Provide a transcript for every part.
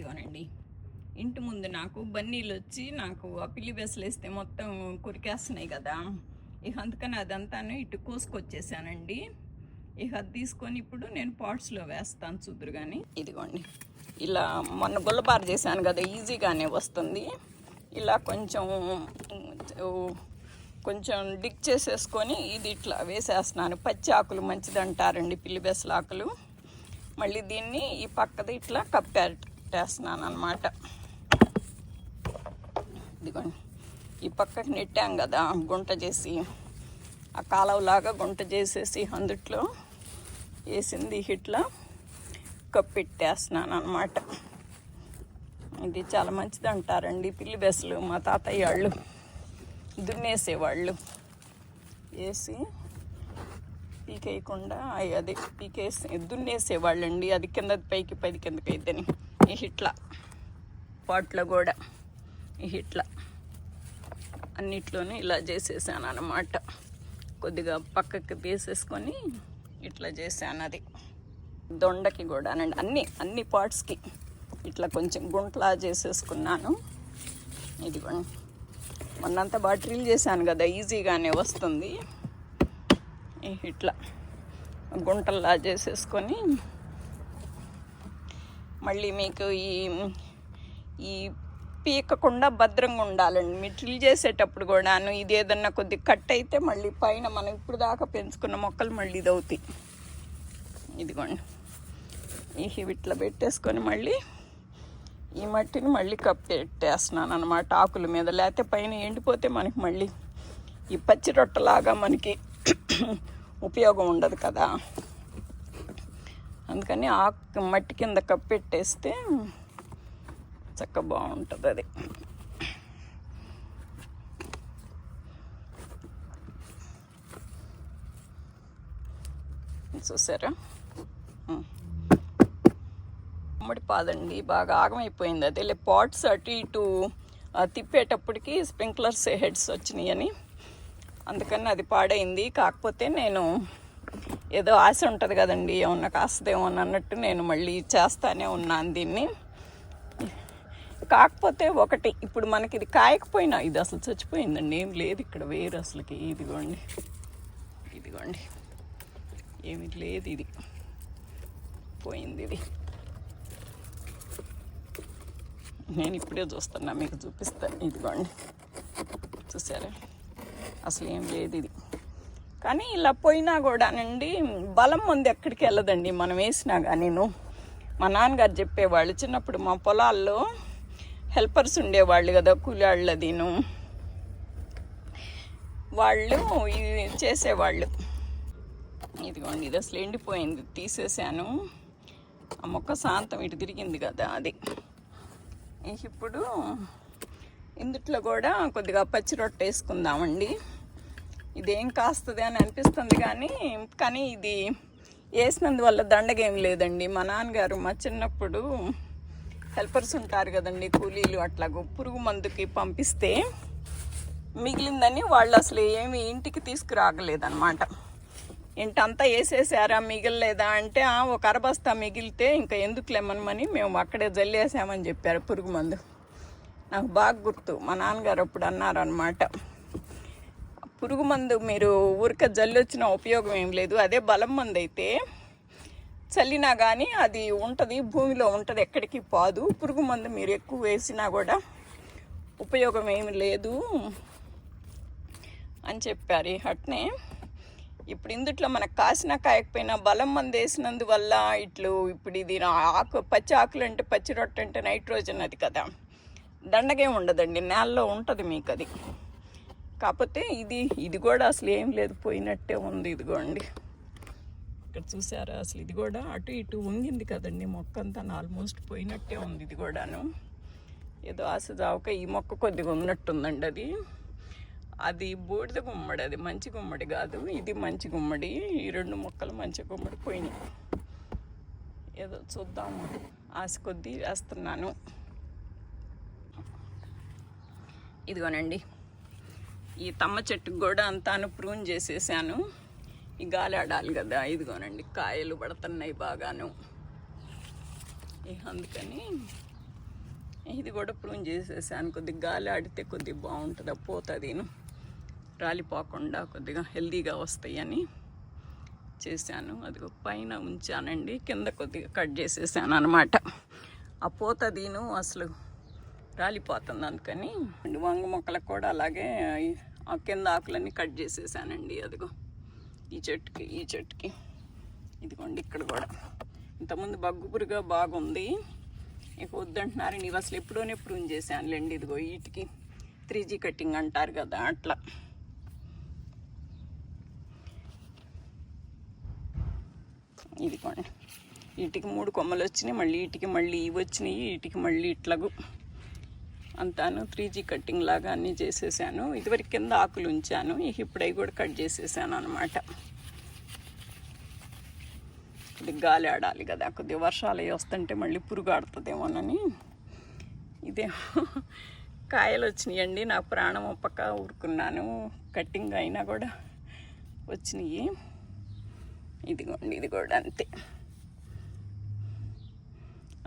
ఇదిగోనండి, ఇంటి ముందు నాకు బన్నీలు వచ్చి నాకు ఆ పిల్లి బెసలు వేస్తే మొత్తం కొరికేస్తున్నాయి కదా. ఇక అందుకని అదంతాను ఇటు కోసుకొచ్చేసానండి. ఇక అది తీసుకొని ఇప్పుడు నేను పాట్స్లో వేస్తాను చూదురు. కానీ ఇదిగోండి, ఇలా మొన్న గుల్లబారు చేశాను కదా, ఈజీగానే వస్తుంది. ఇలా కొంచెం డిక్ చేసేసుకొని ఇది ఇట్లా వేసేస్తున్నాను. పచ్చి ఆకులు మంచిది అంటారండి, పిల్లి బెసల ఆకులు. మళ్ళీ దీన్ని ఈ పక్కది ఇట్లా కప్పేస్తున్నాను అన్నమాట. ఇదిగోండి, ఈ పక్కకి నెట్టాం కదా గుంట చేసి, ఆ కాలువలాగా గుంట చేసేసి అందుట్లో వేసింది ఇట్లా కప్పెట్టేస్తున్నాను అన్నమాట. ఇది చాలా మంచిది అంటారండి పిల్లి బెసలు. మా తాతయ్య వాళ్ళు దున్నేసేవాళ్ళు, వేసి పీకేయకుండా అది పీకేసి దున్నేసేవాళ్ళండి. అది కింద పైకి పది కిందకి అయితేని ఇట్లా పాట్లో కూడా ఇట్లా అన్నిట్లోనూ ఇలా చేసేసాను అన్నమాట. కొద్దిగా పక్కకి తీసేసుకొని ఇట్లా చేశాను. అది దొండకి కూడానండి, అన్ని పార్ట్స్కి ఇట్లా కొంచెం గుంటలా చేసేసుకున్నాను. ఇదిగోండి, మొన్నంతా బాగా డ్రిల్ చేశాను కదా, ఈజీగానే వస్తుంది. ఇట్లా గుంటల్లా చేసేసుకొని మళ్ళీ మీకు ఈ పీకకుండా భద్రంగా ఉండాలండి. మీరు డ్రిల్ చేసేటప్పుడు కూడాను ఇది ఏదన్నా కొద్దిగా కట్ అయితే మళ్ళీ పైన మనం ఇప్పుడు దాకా పెంచుకున్న మొక్కలు మళ్ళీ ఇది అవుతాయి. ఇదిగోండి, ఇట్లా పెట్టేసుకొని మళ్ళీ ఈ మట్టిని మళ్ళీ కప్పెట్టేస్తున్నాను అన్నమాట ఆకుల మీద. లేకపోతే పైన ఎండిపోతే మనకి మళ్ళీ ఈ పచ్చి రొట్టలాగా మనకి ఉపయోగం ఉండదు కదా. అందుకని ఆకు మట్టి కింద కప్పెట్టేస్తే చక్కగా బాగుంటుంది. అది చూసారా, గుమ్మడి పాదండి బాగా ఆగమైపోయింది. అదే పాట్స్ అటు ఇటు తిప్పేటప్పటికి స్ప్రింక్లర్స్ హెడ్స్ వచ్చినాయి అని, అందుకని అది పాడైంది. కాకపోతే నేను ఏదో ఆశ ఉంటుంది కదండి, ఏమన్నా కాస్తదేమో అన్నట్టు నేను మళ్ళీ చేస్తానే ఉన్నాను దీన్ని. కాకపోతే ఒకటి, ఇప్పుడు మనకి ఇది కాయకపోయినా ఇది అసలు చచ్చిపోయిందండి, ఏం లేదు ఇక్కడ వేరు అసలుకి. ఇదిగోండి ఏమి లేదు, ఇది పోయింది. ఇది నేను ఇప్పుడే చూస్తున్నా, మీకు చూపిస్తాను. ఇదిగోండి, చూసారా, అసలు ఏం లేదు ఇది. కానీ ఇలా పోయినా కూడానండి బలం ముందు ఎక్కడికి వెళ్ళదండి మనం వేసినా కానీ. మా నాన్నగారు చెప్పేవాళ్ళు, చిన్నప్పుడు మా పొలాల్లో హెల్పర్స్ ఉండేవాళ్ళు కదా, కూలాళ్ళు, అదిను వాళ్ళు ఇది చేసేవాళ్ళు. ఇదిగోండి, ఇది అసలు ఎండిపోయింది, తీసేసాను. ఆ మొక్క శాంతం ఇటు తిరిగింది కదా, అది. ఇప్పుడు ఇందుట్లో కూడా కొద్దిగా పచ్చి రొట్టె వేసుకుందామండి. ఇదేం కాస్తుంది అని అనిపిస్తుంది కానీ ఇది వేసినందువల్ల దండగేం లేదండి. మా నాన్నగారు మా చిన్నప్పుడు హెల్పర్స్ ఉంటారు కదండి, కూలీలు, అట్లాగో పురుగు మందుకి పంపిస్తే మిగిలిందని వాళ్ళు అసలు ఏమి ఇంటికి తీసుకురాగలేదన్నమాట. ఇంటంతా వేసేసారా మిగిలిలేదా అంటే, ఒక అరబస్తా మిగిలితే ఇంకా ఎందుకు లెమ్మనమని మేము అక్కడే జల్లేసామని చెప్పారు పురుగు మందు. నాకు బాగా గుర్తు, మా నాన్నగారు అప్పుడు అన్నారనమాట, పురుగు మందు మీరు ఊరికే జల్లొచ్చిన ఉపయోగం ఏం లేదు, అదే బలం మందు అయితే చల్లినా కానీ అది ఉంటుంది, భూమిలో ఉంటుంది, ఎక్కడికి పోదు. పురుగు మందు మీరు ఎక్కువ వేసినా కూడా ఉపయోగం ఏమి లేదు అని చెప్పారు. అట్నే ఇప్పుడు ఇందుట్లో మనకు కాసినా కాయకపోయినా బలం మందు వేసినందువల్ల ఇప్పుడు ఇది పచ్చి ఆకులు అంటే, పచ్చి రొట్టె అంటే నైట్రోజన్ అది కదా, దండగే ఉండదండి, నేలలో ఉంటుంది మీకు అది. కాకపోతే ఇది కూడా అసలు ఏం లేదు, పోయినట్టే ఉంది. ఇదిగోండి, ఇక్కడ చూసారా, అసలు ఇది కూడా అటు ఇటు వంగింది కదండి, మొక్క అంతా ఆల్మోస్ట్ పోయినట్టే ఉంది. ఇది కూడాను ఏదో ఆశ జావక ఈ మొక్క కొద్దిగా ఉన్నట్టుందండి. అది బూడిద గుమ్మడి, అది మంచి గుమ్మడి కాదు, ఇది మంచి గుమ్మడి. ఈ రెండు మొక్కలు మంచి గుమ్మడి పోయినాయి. ఏదో చూద్దాము, ఆశ కొద్దీ వేస్తున్నాను. ఇదిగోనండి, ఈ తమ్మ చెట్టుకు కూడా అంతాను ప్రూన్ చేసేసాను. ఈ గాలి ఆడాలి కదా, ఇదిగోనండి కాయలు పడుతున్నాయి బాగాను. అందుకని ఇది కూడా ప్రూన్ చేసేసాను. కొద్దిగా గాలి ఆడితే కొద్దిగా బాగుంటుంది, పోతుందిను రాలిపోకుండా కొద్దిగా హెల్దీగా వస్తాయని చేశాను. అది పైన ఉంచానండి, కింద కొద్దిగా కట్ చేసేసాను అనమాట. ఆ పోతదీను అసలు రాలిపోతుంది, అందుకని వంగ మొక్కలకు కూడా అలాగే ఆ కింద ఆకులన్నీ కట్ చేసేసానండి. అదిగో ఈ చెట్టుకి ఇదిగోండి, ఇక్కడ కూడా ఇంతకుముందు బగ్గుపురుగా బాగుంది, ఇక వద్దంటున్నారు. ఇవి అసలు ఎప్పుడోనే ప్రూన్ చేశానులేండి. ఇదిగో వీటికి 3G కటింగ్ అంటారు కదా, అట్లా. ఇదిగోండి, వీటికి 3 కొమ్మలు వచ్చినాయి, మళ్ళీ వీటికి ఇవి వచ్చినాయి, వీటికి మళ్ళీ ఇట్లాగు అంతాను 3G కటింగ్ లాగా అన్నీ చేసేసాను. ఇదివరకు కింద ఆకులు ఉంచాను, ఇప్పుడు అవి కూడా కట్ చేసేసాను అనమాట. కొద్దిగా గాలి ఆడాలి కదా, కొద్దిగా వర్షాలు అవి వస్తుంటే మళ్ళీ పురుగు ఆడుతుందేమోనని. ఇదేమో కాయలు వచ్చినాయండి, నాకు ప్రాణం ఒప్పక ఊరుకున్నాను. కటింగ్ అయినా కూడా వచ్చినాయి. ఇదిగోండి, ఇది కూడా అంతే,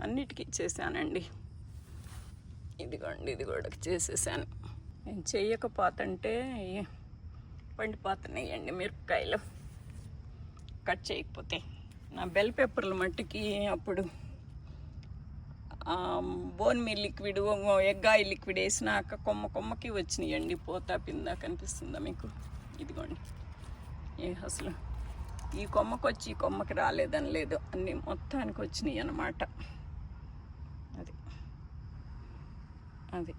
అన్నిటికీ చేశానండి. ఇదిగోండి, ఇది కూడా చేసేసాను. నేను చేయకపోతుంటే పండిపోతున్నాయండి మిరపకాయలు, కట్ చేయకపోతే. నా బెల్ పెప్పర్ల మట్టికి అప్పుడు బోన్ మీ లిక్విడ్, ఎగ్ ఆయిల్ లిక్విడ్ వేసినాక కొమ్మకి వచ్చినాయండి పోతా పిందా. కనిపిస్తుందా మీకు? ఇదిగోండి, అసలు ఈ కొమ్మకి వచ్చి ఈ కొమ్మకి రాలేదని లేదు, అన్నీ మొత్తానికి వచ్చినాయి అన్నమాట. అది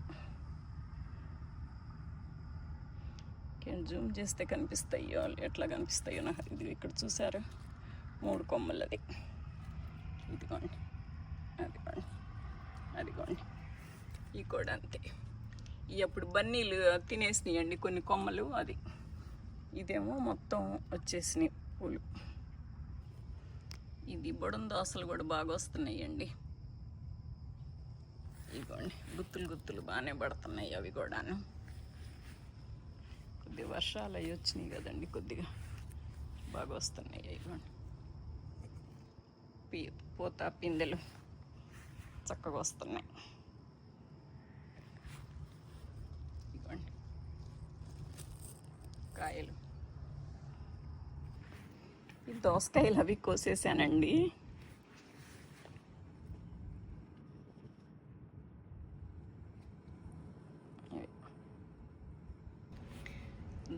జూమ్ చేస్తే కనిపిస్తాయో ఎట్లా కనిపిస్తాయో నాకు. ఇది ఇక్కడ చూసారా, 3 కొమ్మలు. ఇదిగోండి, అదిగోండి, ఈ కూడా అంతే. ఈ అప్పుడు బన్నీలు తినేసినాయండి కొన్ని కొమ్మలు, అది. ఇదేమో మొత్తం వచ్చేసినాయి పూలు. ఇది బొడం దోసలు కూడా బాగా వస్తున్నాయండి. ఇదిగోండి, గుత్తులు బాగానే పడుతున్నాయి అవి కూడాను. కొద్దిగా వర్షాలు అవి వచ్చినాయి కదండి, కొద్దిగా బాగా వస్తున్నాయి. ఇదిగోండి, పోతా పిందెలు చక్కగా వస్తున్నాయి. ఇదిగోండి కాయలు. ఈ దోసకాయలు అవి కోసేసానండి.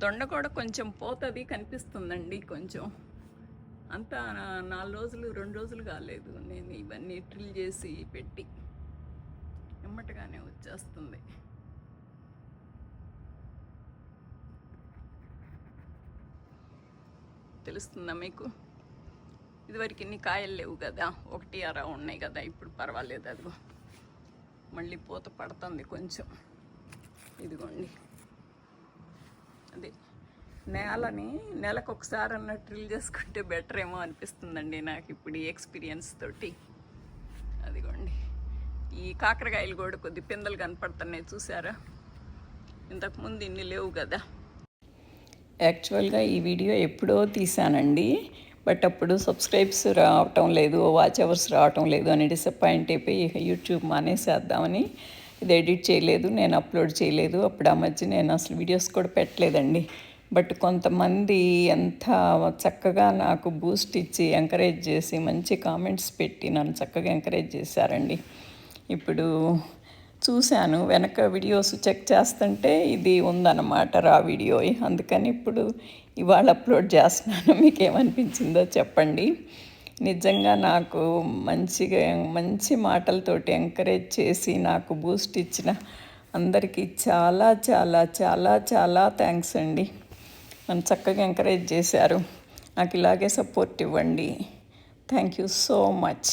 దొండ కూడా కొంచెం పోతుంది కనిపిస్తుందండి, కొంచెం. అంతా 4 రోజులు 2 రోజులు కాలేదు నేను ఇవన్నీ ట్రిల్ చేసి పెట్టి, ఎమ్మటగానే వచ్చేస్తుంది. తెలుస్తుందా మీకు? ఇదివరకు ఇన్ని కాయలు లేవు కదా, 1 అర ఉన్నాయి కదా, ఇప్పుడు పర్వాలేదు. అదిగో మళ్ళీ పూత పడుతుంది కొంచెం. ఇదిగోండి, అదే నేలని నెలకు ఒకసారి అన్న ట్రిల్ చేసుకుంటే బెటర్ ఏమో అనిపిస్తుందండి నాకు ఇప్పుడు ఈ ఎక్స్పీరియన్స్ తోటి. అదిగోండి, ఈ కాకరకాయలు కూడా కొద్ది పిందెలు కనపడుతున్నాయి, చూసారా? ఇంతకుముందు ఇన్ని లేవు కదా. యాక్చువల్గా ఈ వీడియో ఎప్పుడో తీసానండి, బట్ అప్పుడు సబ్స్క్రైబ్స్ రావటం లేదు, వాచ్ అవర్స్ రావటం లేదు అని డిసప్పాయింట్ అయిపోయి యూట్యూబ్ మానేసేద్దామని ఇది ఎడిట్ చేయలేదు, నేను అప్లోడ్ చేయలేదు. అప్పుడు ఆ మధ్య నేను అసలు వీడియోస్ కూడా పెట్టలేదండి. బట్ కొంతమంది ఎంత చక్కగా నాకు బూస్ట్ ఇచ్చి ఎంకరేజ్ చేసి మంచి కామెంట్స్ పెట్టి నన్ను చక్కగా ఎంకరేజ్ చేశారండి. ఇప్పుడు చూశాను వెనక వీడియోస్ చెక్ చేస్తుంటే ఇది ఉందన్నమాట, రా వీడియో. అందుకని ఇప్పుడు ఇవాళ అప్లోడ్ చేస్తున్నాను. మీకు ఏమనిపించిందో చెప్పండి. నిజంగా నాకు మంచి మాటలతోటి ఎంకరేజ్ చేసి నాకు బూస్ట్ ఇచ్చిన అందరికీ చాలా చాలా చాలా చాలా థ్యాంక్స్ అండి. నన్ను చక్కగా ఎంకరేజ్ చేశారు. నాకు ఇలాగే సపోర్ట్ ఇవ్వండి. Thank you so much.